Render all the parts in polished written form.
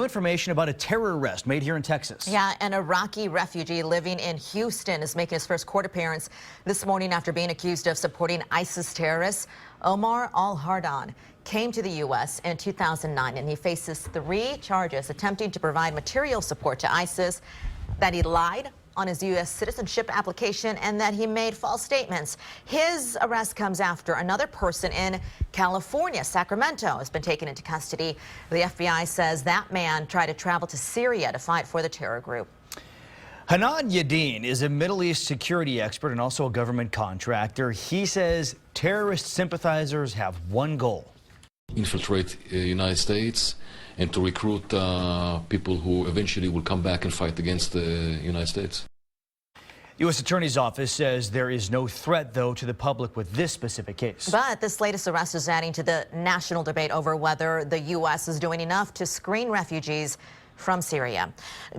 Information about a terror arrest made here in Texas. Yeah, an Iraqi refugee living in Houston is making his first court appearance this morning after being accused of supporting ISIS terrorists. Omar al-Hardan came to the U.S. in 2009, and he faces 3 charges attempting to provide material support to ISIS, that he lied on his U.S. citizenship application, and that he made false statements. His arrest comes after another person in California, Sacramento, has been taken into custody. The FBI says that man tried to travel to Syria to fight for the terror group. Hanan Yadin is a Middle East security expert and also a government contractor. He says terrorist sympathizers have one goal: infiltrate the United States and to recruit people who eventually will come back and fight against the United States. U.S. Attorney's Office says there is no threat, though, to the public with this specific case. But this latest arrest is adding to the national debate over whether the U.S. is doing enough to screen refugees from Syria.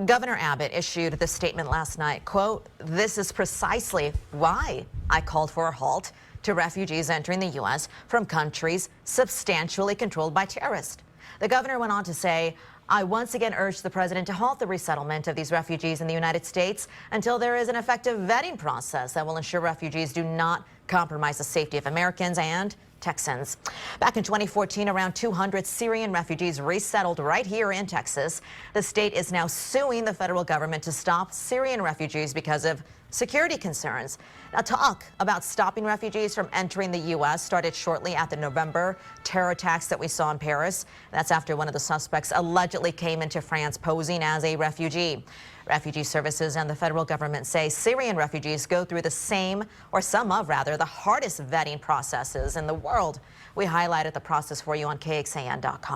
Governor Abbott issued this statement last night, quote, "This is precisely why I called for a halt to refugees entering the U.S. from countries substantially controlled by terrorists." The governor went on to say, "I once again urge the president to halt the resettlement of these refugees in the United States until there is an effective vetting process that will ensure refugees do not compromise the safety of Americans and Texans." Back in 2014, around 200 Syrian refugees resettled right here in Texas. The state is now suing the federal government to stop Syrian refugees because of security concerns. Now, talk about stopping refugees from entering the U.S. started shortly after the November terror attacks that we saw in Paris. That's after one of the suspects allegedly came into France posing as a refugee. Refugee services and the federal government say Syrian refugees go through the same, or some of rather, the hardest vetting processes in the world. We highlighted the process for you on KXAN.com.